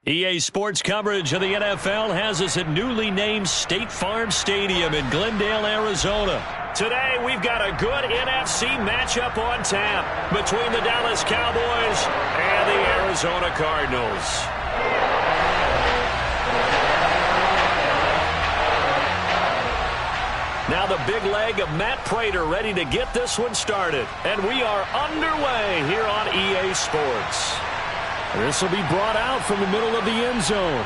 EA Sports coverage of the NFL has us at newly named State Farm Stadium in Glendale, Arizona. Today, we've got a good NFC matchup on tap between the Dallas Cowboys and the Arizona Cardinals. Now the big leg of Matt Pratt ready to get this one started. And we are underway here on EA Sports. This will be brought out from the middle of the end zone.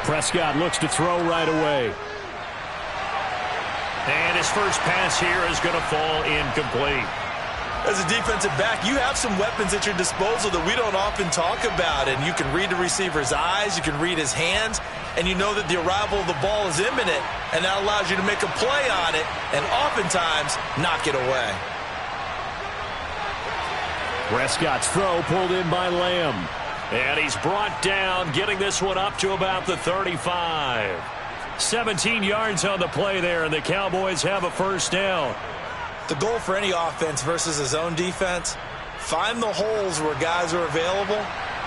Prescott looks to throw right away. And his first pass here is going to fall incomplete. As a defensive back, you have some weapons at your disposal that we don't often talk about. And you can read the receiver's eyes, you can read his hands, and you know that the arrival of the ball is imminent, and that allows you to make a play on it and oftentimes knock it away. Prescott's throw pulled in by Lamb. And he's brought down, getting this one up to about the 35. 17 yards on the play there, and the Cowboys have a first down. The goal for any offense versus a zone defense, find the holes where guys are available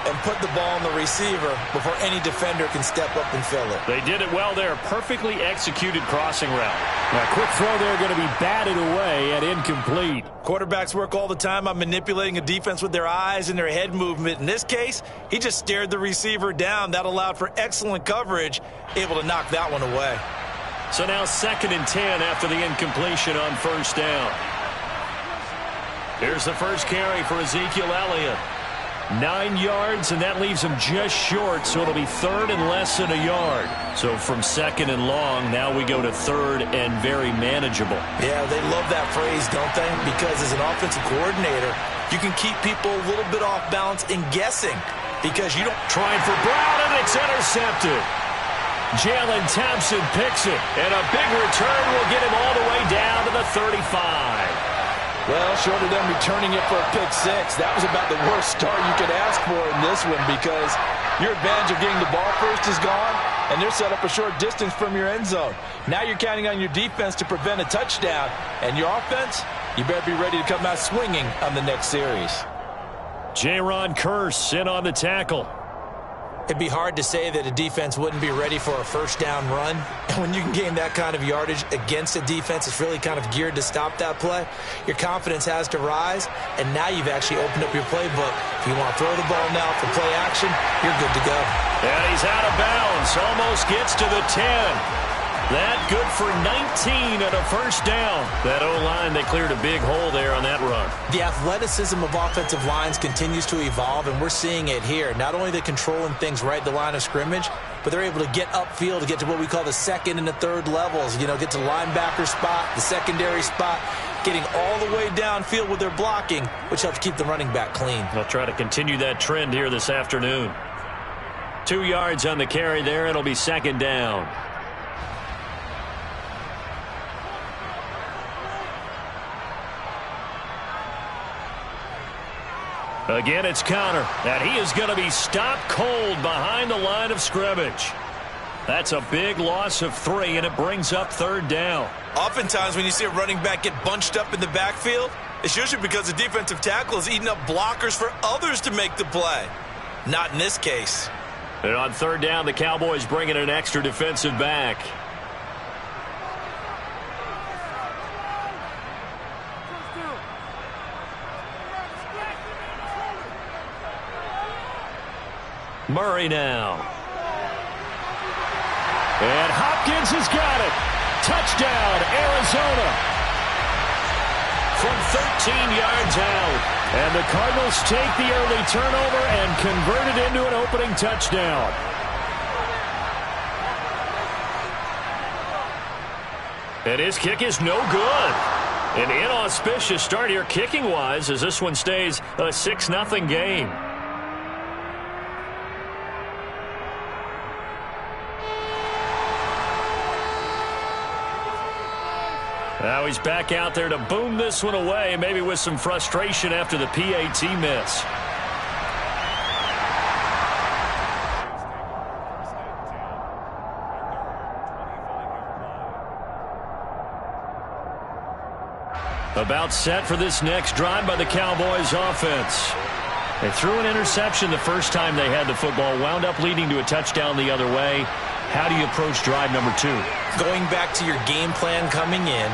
and put the ball on the receiver before any defender can step up and fill it. They did it well there. Perfectly executed crossing route. Now, quick throw there going to be batted away at incomplete. Quarterbacks work all the time on manipulating a defense with their eyes and their head movement. In this case, he just stared the receiver down. That allowed for excellent coverage, able to knock that one away. So now 2nd and 10 after the incompletion on first down. Here's the first carry for Ezekiel Elliott. 9 yards, and that leaves him just short, so it'll be 3rd and less than a yard. So from 2nd and long, now we go to 3rd and very manageable. Yeah, they love that phrase, don't they? Because as an offensive coordinator, you can keep people a little bit off balance and guessing because you don't... Trying for Brown, and it's intercepted. Jalen Thompson picks it, and a big return will get him all the way down to the 35. Well, short of them returning it for a pick six, that was about the worst start you could ask for in this one because your advantage of getting the ball first is gone, and they're set up a short distance from your end zone. Now you're counting on your defense to prevent a touchdown, and your offense, you better be ready to come out swinging on the next series. Jaron Kearse in on the tackle. It'd be hard to say that a defense wouldn't be ready for a first down run. And when you can gain that kind of yardage against a defense that's really kind of geared to stop that play, your confidence has to rise, and now you've actually opened up your playbook. If you want to throw the ball now for play action, you're good to go. And he's out of bounds, almost gets to the 10. That good for 19 and a first down. That O-line, they cleared a big hole there on that run. The athleticism of offensive lines continues to evolve, and we're seeing it here. Not only they're controlling things right at the line of scrimmage, but they're able to get upfield to get to what we call the 2nd and the 3rd levels. You know, get to linebacker spot, the secondary spot, getting all the way downfield with their blocking, which helps keep the running back clean. They'll try to continue that trend here this afternoon. 2 yards on the carry there. It'll be 2nd down. Again, it's Connor, and he is going to be stopped cold behind the line of scrimmage. That's a big loss of 3, and it brings up 3rd down. Oftentimes when you see a running back get bunched up in the backfield, it's usually because the defensive tackle is eating up blockers for others to make the play. Not in this case. And on 3rd down, the Cowboys bring in an extra defensive back. Murray now. And Hopkins has got it. Touchdown, Arizona. From 13 yards out. And the Cardinals take the early turnover and convert it into an opening touchdown. And his kick is no good. An inauspicious start here kicking-wise as this one stays a 6-0 game. Now he's back out there to boom this one away, maybe with some frustration after the PAT miss. About set for this next drive by the Cowboys offense. They threw an interception the first time they had the football, wound up leading to a touchdown the other way. How do you approach drive number 2? Going back to your game plan coming in,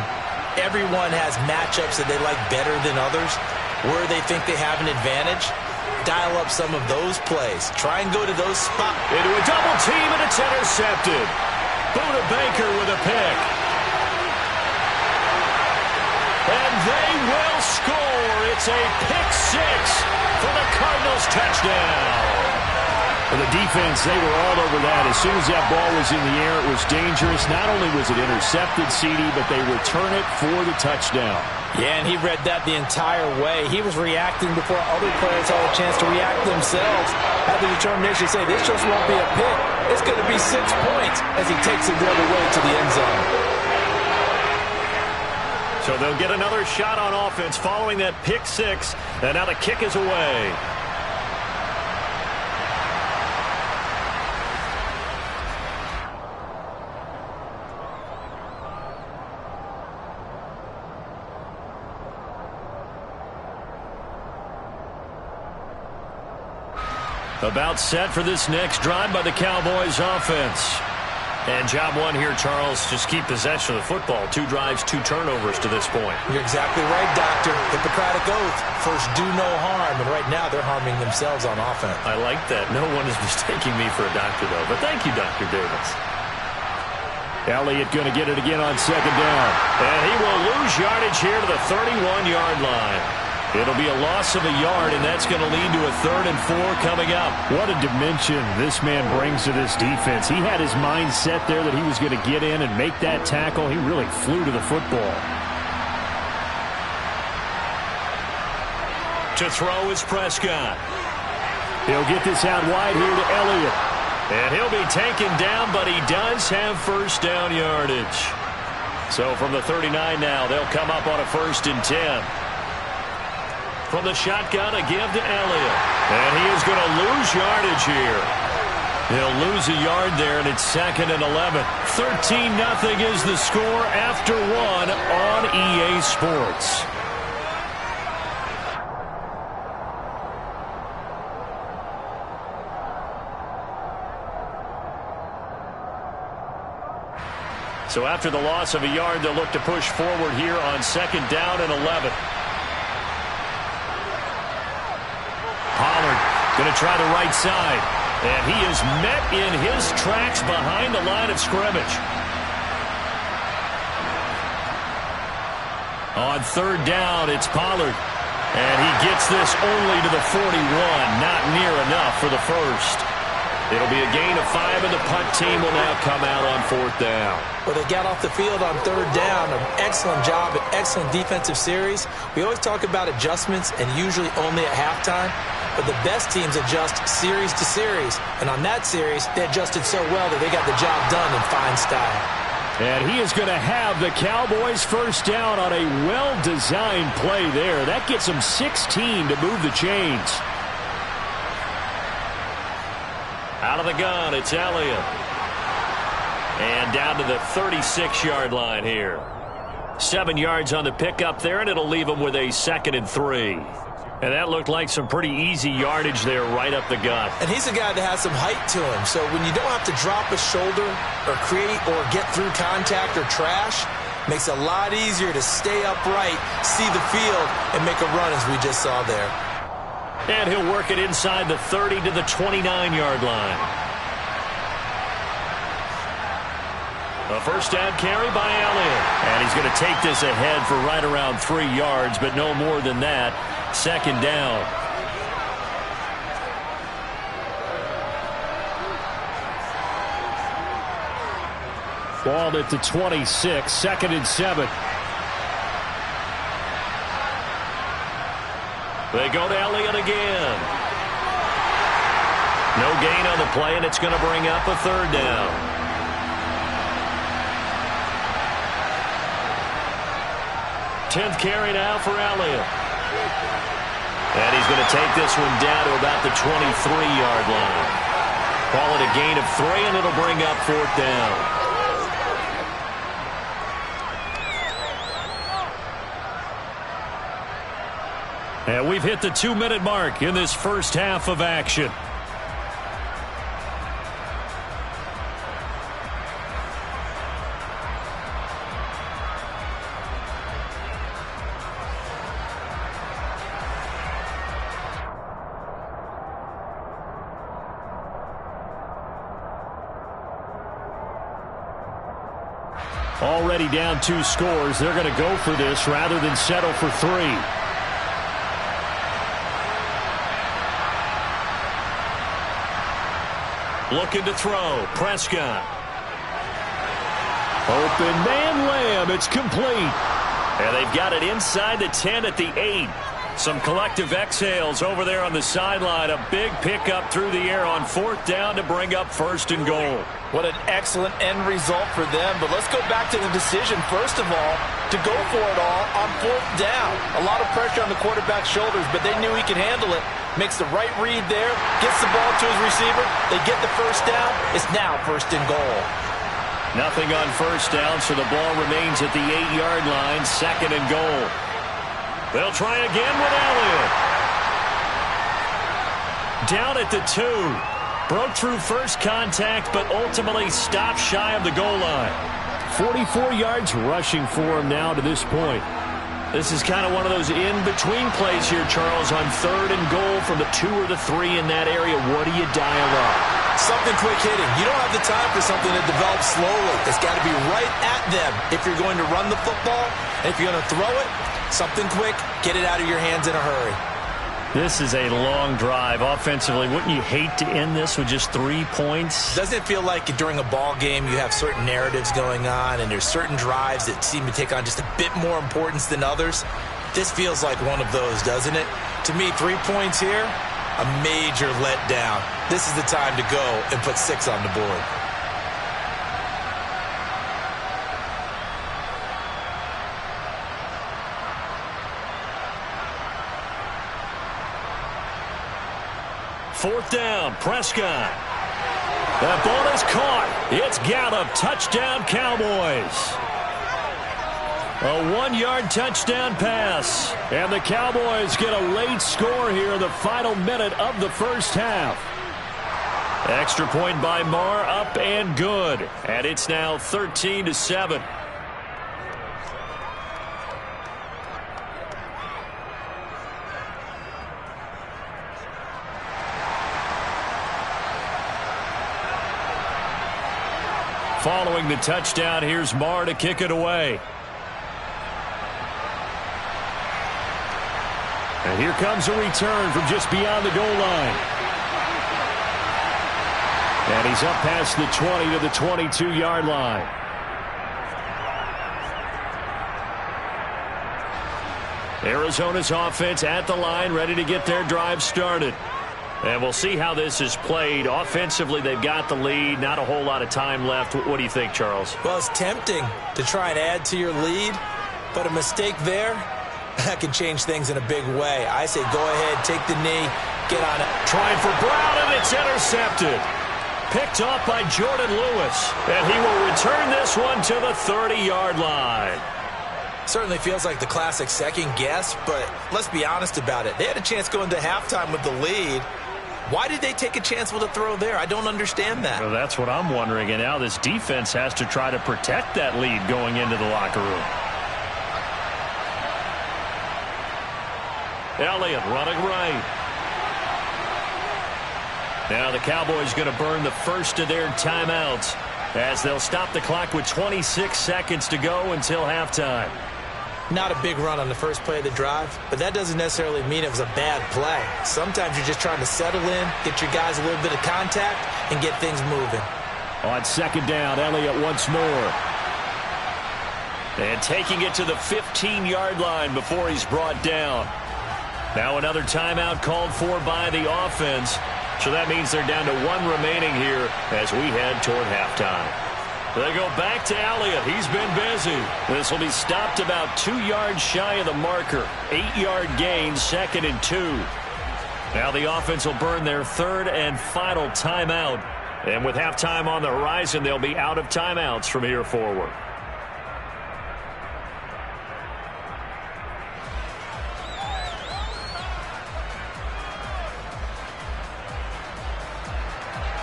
everyone has matchups that they like better than others, where they think they have an advantage. Dial up some of those plays. Try and go to those spots. Into a double team, and it's intercepted. Buda Baker with a pick. And they will score. It's a pick 6 for the Cardinals touchdown. For the defense, they were all over that. As soon as that ball was in the air, it was dangerous. Not only was it intercepted, CD, but they return it for the touchdown. Yeah, and he read that the entire way. He was reacting before other players had a chance to react themselves. Had the determination to say, this just won't be a pick. It's going to be 6 points as he takes it the other way to the end zone. So they'll get another shot on offense following that pick 6. And now the kick is away. About set for this next drive by the Cowboys offense. And job 1 here, Charles, just keep possession of the football. 2 drives, 2 turnovers to this point. You're exactly right, Doctor. Hippocratic oath. First, do no harm. And right now, they're harming themselves on offense. I like that. No one is mistaking me for a doctor, though. But thank you, Dr. Davis. Elliott going to get it again on second down. And he will lose yardage here to the 31-yard line. It'll be a loss of a yard, and that's going to lead to a 3rd and 4 coming up. What a dimension this man brings to this defense. He had his mind set there that he was going to get in and make that tackle. He really flew to the football. To throw is Prescott. He'll get this out wide here to Elliott. And he'll be taken down, but he does have first down yardage. So from the 39 now, they'll come up on a 1st and 10. From the shotgun, a give to Elliott. And he is going to lose yardage here. He'll lose a yard there, and it's 2nd and 11. 13-0 is the score after 1 on EA Sports. So after the loss of a yard, they'll look to push forward here on 2nd down and 11. Pollard going to try the right side. And he is met in his tracks behind the line of scrimmage. On 3rd down, it's Pollard. And he gets this only to the 41. Not near enough for the first. It'll be a gain of 5, and the punt team will now come out on 4th down. Well, they got off the field on 3rd down. An excellent job, an excellent defensive series. We always talk about adjustments, and usually only at halftime. But the best teams adjust series to series. And on that series, they adjusted so well that they got the job done in fine style. And he is going to have the Cowboys first down on a well-designed play there. That gets them 16 to move the chains. Out of the gun, it's Elliott. And down to the 36-yard line here. 7 yards on the pickup there, and it'll leave them with a 2nd and 3. And that looked like some pretty easy yardage there right up the gut. And he's a guy that has some height to him. So when you don't have to drop a shoulder or create or get through contact or trash, makes it a lot easier to stay upright, see the field, and make a run as we just saw there. And he'll work it inside the 30 to the 29-yard line. A first down carry by Elliott. And he's going to take this ahead for right around 3 yards, but no more than that. 2nd down. Ball at the 26, 2nd and 7. They go to Elliott again. No gain on the play, and it's going to bring up a 3rd down. 10th carry now for Elliott. And he's going to take this one down to about the 23-yard line. Call it a gain of 3, and it'll bring up 4th down. And we've hit the 2-minute mark in this first half of action. Already down 2 scores. They're going to go for this rather than settle for 3. Looking to throw. Prescott. Open man Lamb. It's complete. And they've got it inside the 10 at the 8. Some collective exhales over there on the sideline. A big pickup through the air on 4th down to bring up 1st and goal. What an excellent end result for them. But let's go back to the decision, first of all, to go for it all on 4th down. A lot of pressure on the quarterback's shoulders, but they knew he could handle it. Makes the right read there, gets the ball to his receiver. They get the 1st down. It's now 1st and goal. Nothing on 1st down, so the ball remains at the 8-yard line, 2nd and goal. They'll try again with Elliott. Down at the 2. Broke through first contact, but ultimately stopped shy of the goal line. 44 yards rushing for him now to this point. This is kind of one of those in-between plays here, Charles, on 3rd and goal from the 2 or the 3 in that area. What do you dial up? Something quick hitting. You don't have the time for something that develops slowly. It's got to be right at them if you're going to run the football. And if you're going to throw it, something quick, get it out of your hands in a hurry. This is a long drive offensively. Wouldn't you hate to end this with just 3 points? Doesn't it feel like during a ball game you have certain narratives going on and there's certain drives that seem to take on just a bit more importance than others? This feels like one of those, doesn't it? To me, 3 points here, a major letdown. This is the time to go and put 6 on the board. Fourth down, Prescott. That ball is caught. It's Gallup. Touchdown, Cowboys. A 1-yard touchdown pass. And the Cowboys get a late score here in the final minute of the first half. Extra point by Marr, up and good. And it's now 13-7. Following the touchdown, here's Marr to kick it away. And here comes a return from just beyond the goal line. And he's up past the 20 to the 22-yard line. Arizona's offense at the line, ready to get their drive started. And we'll see how this is played. Offensively, they've got the lead. Not a whole lot of time left. What do you think, Charles? Well, it's tempting to try and add to your lead, but a mistake there, that can change things in a big way. I say go ahead, take the knee, get on it. Trying for Brown, and it's intercepted. Picked off by Jordan Lewis. And he will return this one to the 30-yard line. Certainly feels like the classic second guess, but let's be honest about it. They had a chance going into halftime with the lead. Why did they take a chance with a throw there? I don't understand that. Well, that's what I'm wondering. And now this defense has to try to protect that lead going into the locker room. Elliott running right. Now the Cowboys going to burn the first of their timeouts as they'll stop the clock with 26 seconds to go until halftime. Not a big run on the first play of the drive, but that doesn't necessarily mean it was a bad play. Sometimes you're just trying to settle in, get your guys a little bit of contact, and get things moving. On second down, Elliott once more. And taking it to the 15-yard line before he's brought down. Now another timeout called for by the offense. So that means they're down to 1 remaining here as we head toward halftime. They go back to Elliott. He's been busy. This will be stopped about 2 yards shy of the marker. 8-yard gain, 2nd and 2. Now the offense will burn their 3rd and final timeout. And with halftime on the horizon, they'll be out of timeouts from here forward.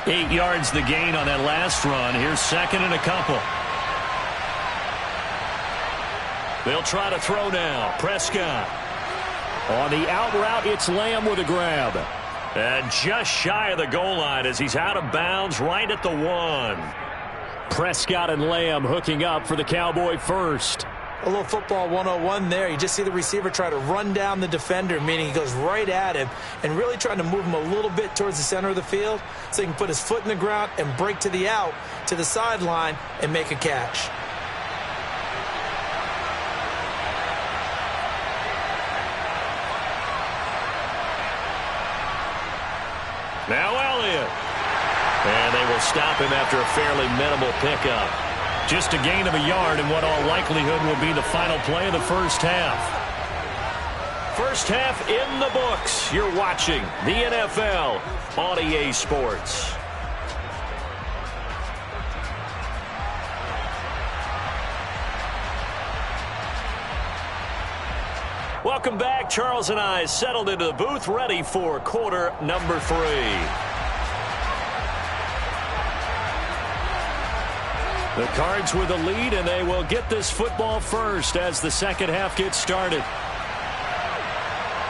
Eight yards the gain on that last run. Here's 2nd and a couple. They'll try to throw now. Prescott. On the out route, it's Lamb with a grab. And just shy of the goal line as he's out of bounds right at the 1. Prescott and Lamb hooking up for the Cowboy first. A little football 101 there. You just see the receiver try to run down the defender, meaning he goes right at him and really trying to move him a little bit towards the center of the field so he can put his foot in the ground and break to the out, to the sideline, and make a catch. Now Elliott. And they will stop him after a fairly minimal pickup. Just a gain of a yard in what all likelihood will be the final play of the first half. First half in the books. You're watching the NFL on EA Sports. Welcome back. Charles and I settled into the booth, ready for quarter number 3. The Cards with a lead, and they will get this football first as the second half gets started.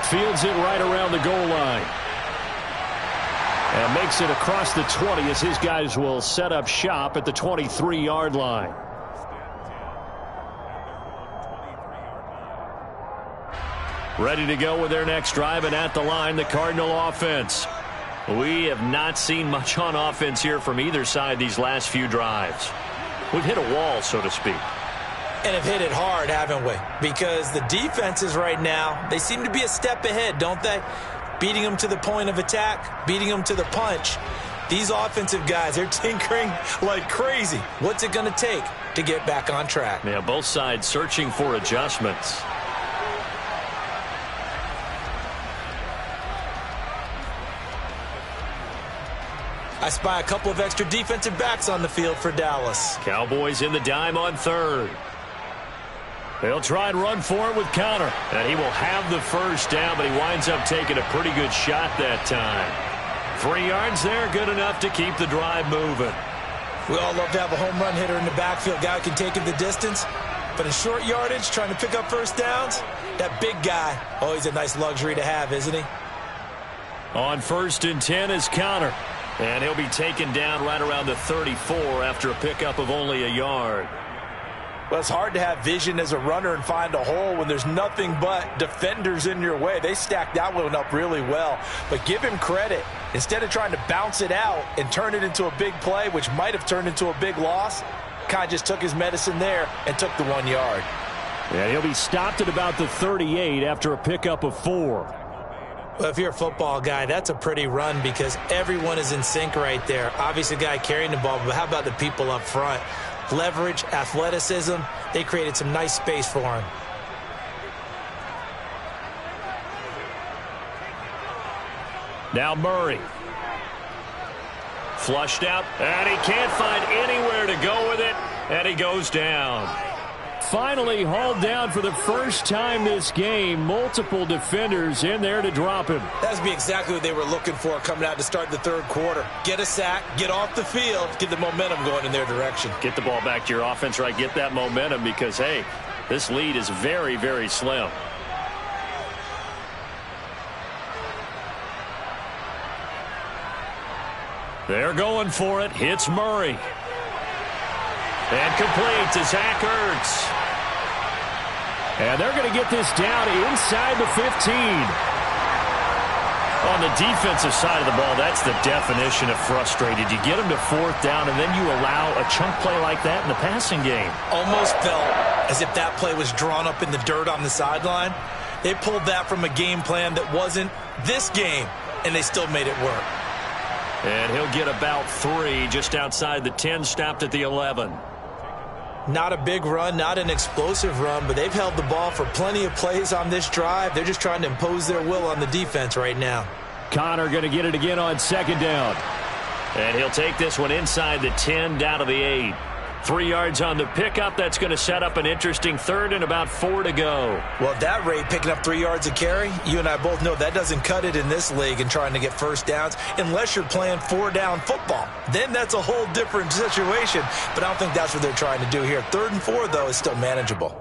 Fields it right around the goal line. And makes it across the 20 as his guys will set up shop at the 23-yard line. Ready to go with their next drive, and at the line, the Cardinal offense. We have not seen much on offense here from either side these last few drives. We've hit a wall, so to speak. And have hit it hard, haven't we? Because the defenses right now, they seem to be a step ahead, don't they? Beating them to the point of attack, beating them to the punch. These offensive guys, they're tinkering like crazy. What's it going to take to get back on track? Yeah, both sides searching for adjustments. I spy a couple of extra defensive backs on the field for Dallas. Cowboys in the dime on 3rd. They'll try and run for it with Conner. And he will have the first down, but he winds up taking a pretty good shot that time. 3 yards there, good enough to keep the drive moving. We all love to have a home run hitter in the backfield. Guy who can take it the distance. But in short yardage, trying to pick up first downs, that big guy, oh, he's a nice luxury to have, isn't he? On 1st and 10 is Conner. And he'll be taken down right around the 34 after a pickup of only a yard. Well, it's hard to have vision as a runner and find a hole when there's nothing but defenders in your way. They stacked that one up really well. But give him credit. Instead of trying to bounce it out and turn it into a big play, which might have turned into a big loss, kind of just took his medicine there and took the 1 yard. Yeah, he'll be stopped at about the 38 after a pickup of 4. Well, if you're a football guy, that's a pretty run because everyone is in sync right there. Obviously, the guy carrying the ball, but how about the people up front? Leverage, athleticism, they created some nice space for him. Now Murray. Flushed out, and he can't find anywhere to go with it, and he goes down. Finally hauled down for the first time this game. Multiple defenders in there to drop him. That's be exactly what they were looking for coming out to start the 3rd quarter. Get a sack, get off the field, get the momentum going in their direction. Get the ball back to your offense, right? Get that momentum because, hey, this lead is very, very slim. They're going for it. Hits Murray. And complete to Zach Ertz. And they're going to get this down inside the 15. On the defensive side of the ball, that's the definition of frustrated. You get them to 4th down, and then you allow a chunk play like that in the passing game. Almost felt as if that play was drawn up in the dirt on the sideline. They pulled that from a game plan that wasn't this game, and they still made it work. And he'll get about 3 just outside the 10, stopped at the 11. Not a big run, not an explosive run, but they've held the ball for plenty of plays on this drive. They're just trying to impose their will on the defense right now. Connor going to get it again on second down. And he'll take this one inside the 10, down to the 8. 3 yards on the pickup. That's going to set up an interesting third and about 4 to go. Well, at that rate, picking up 3 yards a carry, you and I both know that doesn't cut it in this league and trying to get first downs unless you're playing 4-down football. Then that's a whole different situation, but I don't think that's what they're trying to do here. 3rd and 4, though, is still manageable.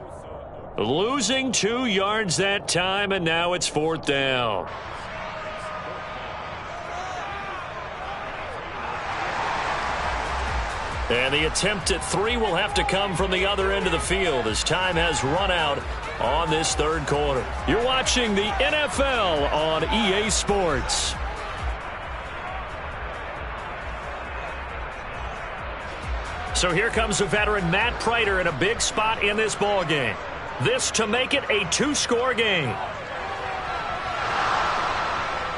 Losing 2 yards that time, and now it's 4th down. And the attempt at 3 will have to come from the other end of the field as time has run out on this 3rd quarter. You're watching the NFL on EA Sports. So here comes the veteran Matt Pratt in a big spot in this ball game. This to make it a 2-score game.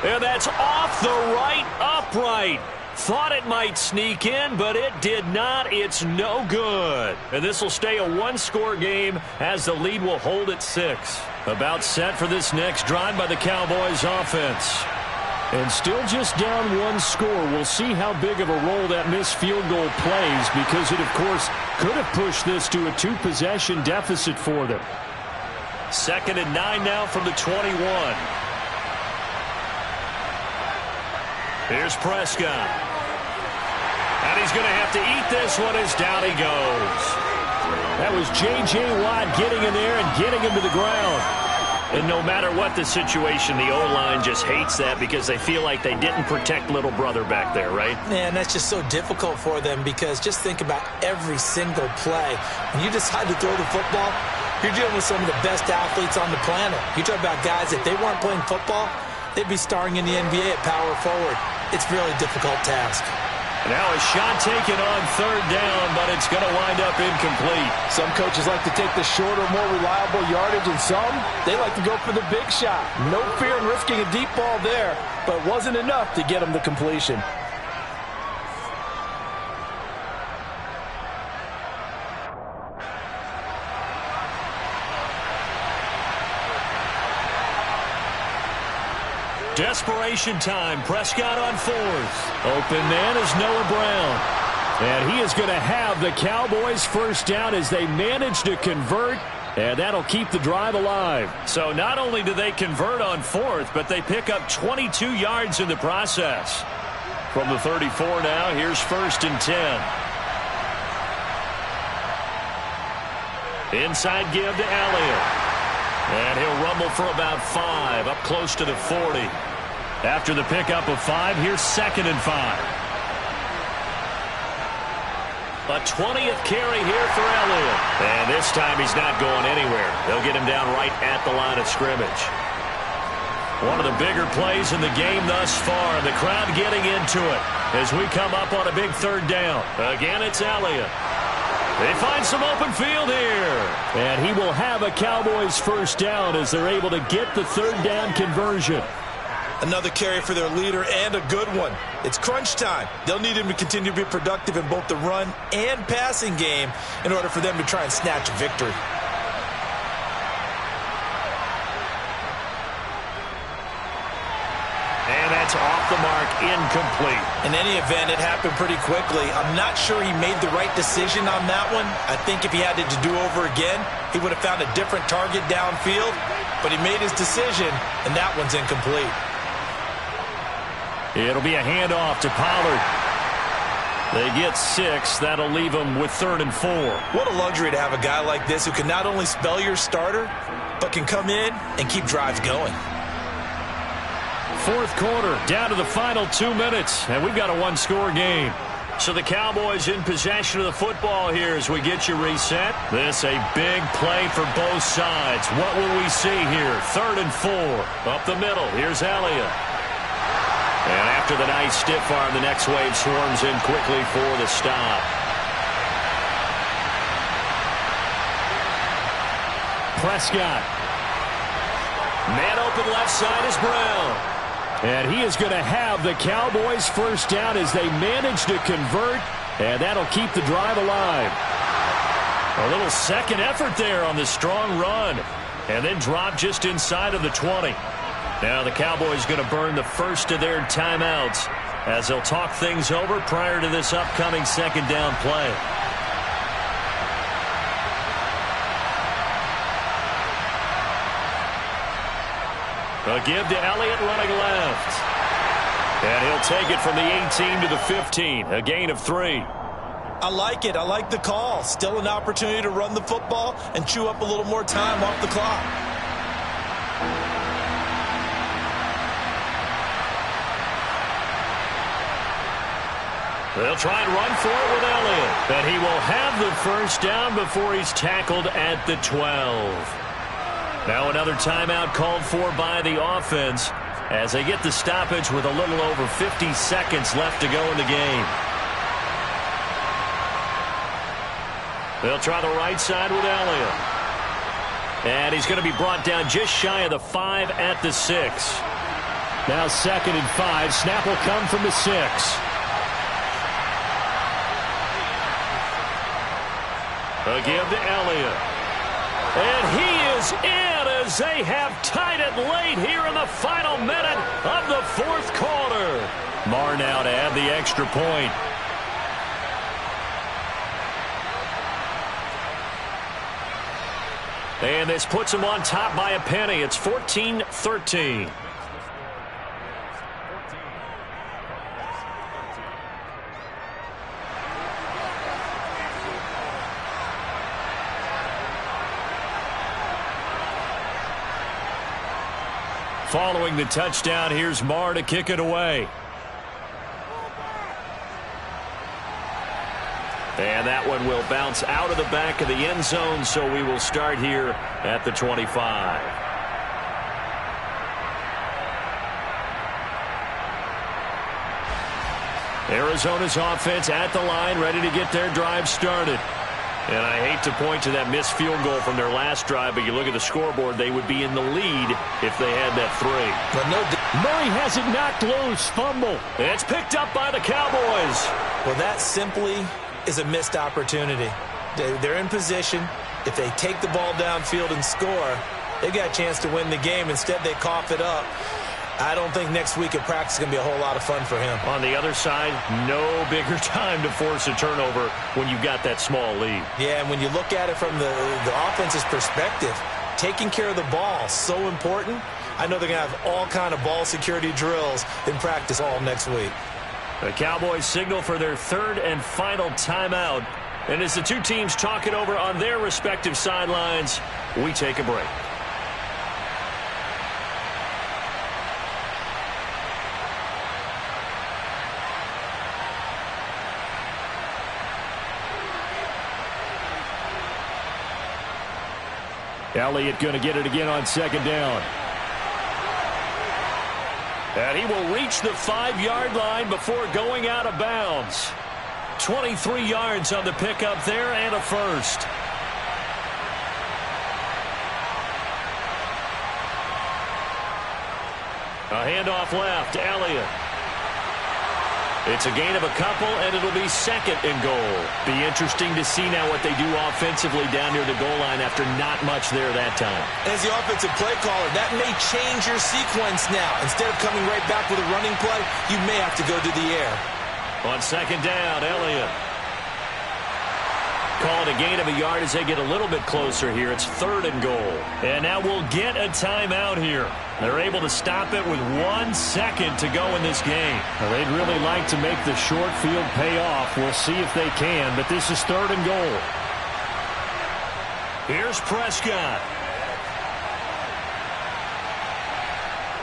And that's off the right upright. Thought it might sneak in, but it did not. It's no good. And this will stay a 1-score game as the lead will hold at 6. About set for this next drive by the Cowboys offense. And still just down 1 score. We'll see how big of a role that missed field goal plays because it, of course, could have pushed this to a 2-possession deficit for them. 2nd and 9 now from the 21. Here's Prescott. And he's going to have to eat this one as down he goes. That was J.J. Watt getting in there and getting him to the ground. And no matter what the situation, the O-line just hates that because they feel like they didn't protect little brother back there, right? Man, that's just so difficult for them because just think about every single play. When you decide to throw the football, you're dealing with some of the best athletes on the planet. You talk about guys, if they weren't playing football, they'd be starring in the NBA at power forward. It's a really difficult task. Now a shot taken on 3rd down, but it's going to wind up incomplete. Some coaches like to take the shorter, more reliable yardage, and some, they like to go for the big shot. No fear in risking a deep ball there, but it wasn't enough to get them the completion. Desperation time. Prescott on 4th. Open man is Noah Brown. And he is going to have the Cowboys first down as they manage to convert. And that'll keep the drive alive. So not only do they convert on 4th, but they pick up 22 yards in the process. From the 34 now, here's 1st and 10. Inside give to Elliott. And he'll rumble for about 5, up close to the 40. After the pickup of 5, here's 2nd and 5. A 20th carry here for Elliott. And this time he's not going anywhere. They'll get him down right at the line of scrimmage. One of the bigger plays in the game thus far. The crowd getting into it as we come up on a big 3rd down. Again, it's Elliott. They find some open field here. And he will have a Cowboys first down as they're able to get the 3rd down conversion. Another carry for their leader and a good one. It's crunch time. They'll need him to continue to be productive in both the run and passing game in order for them to try and snatch a victory. And that's off the mark, incomplete. In any event, it happened pretty quickly. I'm not sure he made the right decision on that one. I think if he had it to do over again, he would have found a different target downfield. But he made his decision, and that one's incomplete. It'll be a handoff to Pollard. They get 6. That'll leave them with 3rd and 4. What a luxury to have a guy like this who can not only spell your starter, but can come in and keep drives going. 4th quarter, down to the final 2 minutes, and we've got a 1-score game. So the Cowboys in possession of the football here as we get you reset. This a big play for both sides. What will we see here? 3rd and 4. Up the middle, here's Elliott. And after the nice stiff arm, the next wave swarms in quickly for the stop. Prescott. Man open left side is Brown. And he is going to have the Cowboys first down as they manage to convert, and that'll keep the drive alive. A little second effort there on the strong run. And then drop just inside of the 20. Now the Cowboys going to burn the first of their timeouts as they'll talk things over prior to this upcoming second down play. A give to Elliott running left. And he'll take it from the 18 to the 15. A gain of 3. I like it. I like the call. Still an opportunity to run the football and chew up a little more time off the clock. They'll try and run for it with Elliott. And he will have the first down before he's tackled at the 12. Now another timeout called for by the offense as they get the stoppage with a little over 50 seconds left to go in the game. They'll try the right side with Elliott. And he's going to be brought down just shy of the 5 at the 6. Now 2nd and 5. Snap will come from the 6. A give to Elliott. And he is in as they have tied it late here in the final minute of the fourth quarter. Marr now to add the extra point. And this puts him on top by a penny. It's 14-13. Following the touchdown, here's Marr to kick it away. And that one will bounce out of the back of the end zone, so we will start here at the 25. Arizona's offense at the line, ready to get their drive started. And I hate to point to that missed field goal from their last drive, but you look at the scoreboard, they would be in the lead if they had that 3. But no, Murray has it knocked loose. Fumble. It's picked up by the Cowboys. well, that simply is a missed opportunity. They're in position. If they take the ball downfield and score, they got a chance to win the game. Instead, they cough it up. I don't think next week at practice is going to be a whole lot of fun for him. On the other side, no bigger time to force a turnover when you've got that small lead. Yeah, and when you look at it from the offense's perspective, taking care of the ball, so important. I know they're going to have all kind of ball security drills in practice all next week. The Cowboys signal for their third and final timeout. And as the two teams talk it over on their respective sidelines, we take a break. Elliott going to get it again on second down. And he will reach the 5-yard line before going out of bounds. 23 yards on the pickup there and a first. A handoff left, Elliott. It's a gain of a couple, and it'll be second and goal. Be interesting to see now what they do offensively down near the goal line after not much there that time. As the offensive play caller, that may change your sequence now. Instead of coming right back with a running play, you may have to go to the air. On second down, Elliott. Call it a gain of a yard as they get a little bit closer here. It's third and goal. And now we'll get a timeout here. They're able to stop it with 1 second to go in this game. Well, they'd really like to make the short field pay off. We'll see if they can, but this is third and goal. Here's Prescott.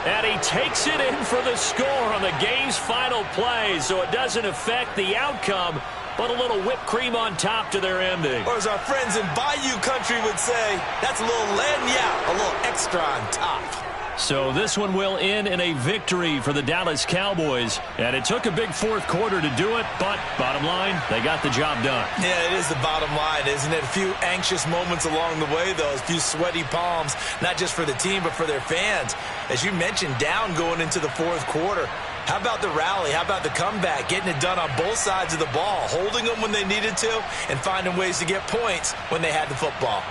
And he takes it in for the score on the game's final play, so it doesn't affect the outcome, but a little whipped cream on top to their ending. Or as our friends in Bayou Country would say, that's a little lagniappe, a little extra on top. So this one will end in a victory for the Dallas Cowboys. And it took a big fourth quarter to do it, but bottom line, they got the job done. Yeah, it is the bottom line, isn't it? A few anxious moments along the way, though. A few sweaty palms, not just for the team, but for their fans. As you mentioned, down going into the fourth quarter. How about the rally? How about the comeback? Getting it done on both sides of the ball, holding them when they needed to, and finding ways to get points when they had the football.